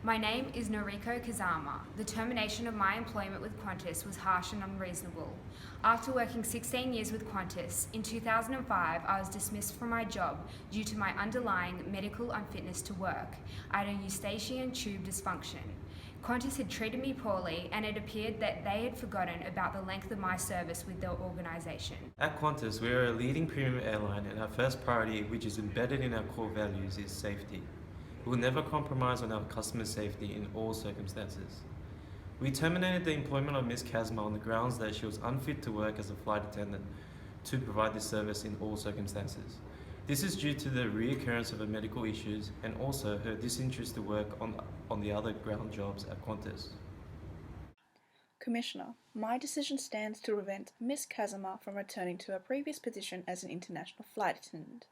My name is Noriko Kazama. The termination of my employment with Qantas was harsh and unreasonable. After working 16 years with Qantas, in 2005 I was dismissed from my job due to my underlying medical unfitness to work. I had a eustachian tube dysfunction. Qantas had treated me poorly, and it appeared that they had forgotten about the length of my service with their organisation. At Qantas, we are a leading premium airline, and our first priority, which is embedded in our core values, is safety. We will never compromise on our customers' safety in all circumstances. We terminated the employment of Ms. Kazama on the grounds that she was unfit to work as a flight attendant to provide this service in all circumstances. This is due to the reoccurrence of her medical issues and also her disinterest to work on the other ground jobs at Qantas. Commissioner, my decision stands to prevent Ms. Kazama from returning to her previous position as an international flight attendant.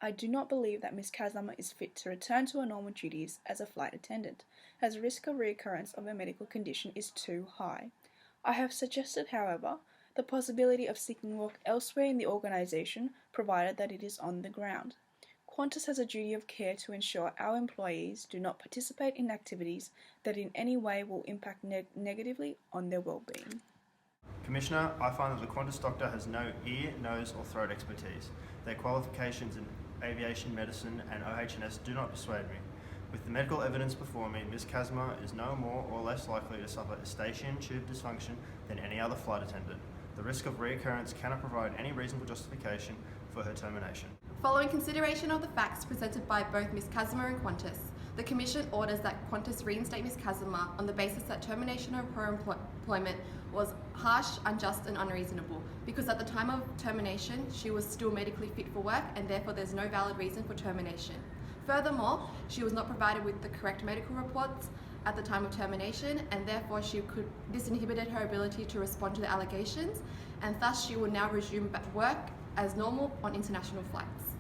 I do not believe that Ms. Kazama is fit to return to her normal duties as a flight attendant, as the risk of reoccurrence of her medical condition is too high. I have suggested, however, the possibility of seeking work elsewhere in the organisation, provided that it is on the ground. Qantas has a duty of care to ensure our employees do not participate in activities that in any way will impact negatively on their well-being. Commissioner, I find that the Qantas doctor has no ear, nose or throat expertise. Their qualifications in aviation medicine and OH&S do not persuade me. With the medical evidence before me, Ms. Kazama is no more or less likely to suffer eustachian tube dysfunction than any other flight attendant. The risk of reoccurrence cannot provide any reasonable justification for her termination. Following consideration of the facts presented by both Ms. Kazama and Qantas, the Commission orders that Qantas reinstate Ms. Kazama on the basis that termination of her employment was harsh, unjust and unreasonable, because at the time of termination she was still medically fit for work and therefore there's no valid reason for termination. Furthermore, she was not provided with the correct medical reports at the time of termination, and therefore this inhibited her ability to respond to the allegations, and thus she will now resume work as normal on international flights.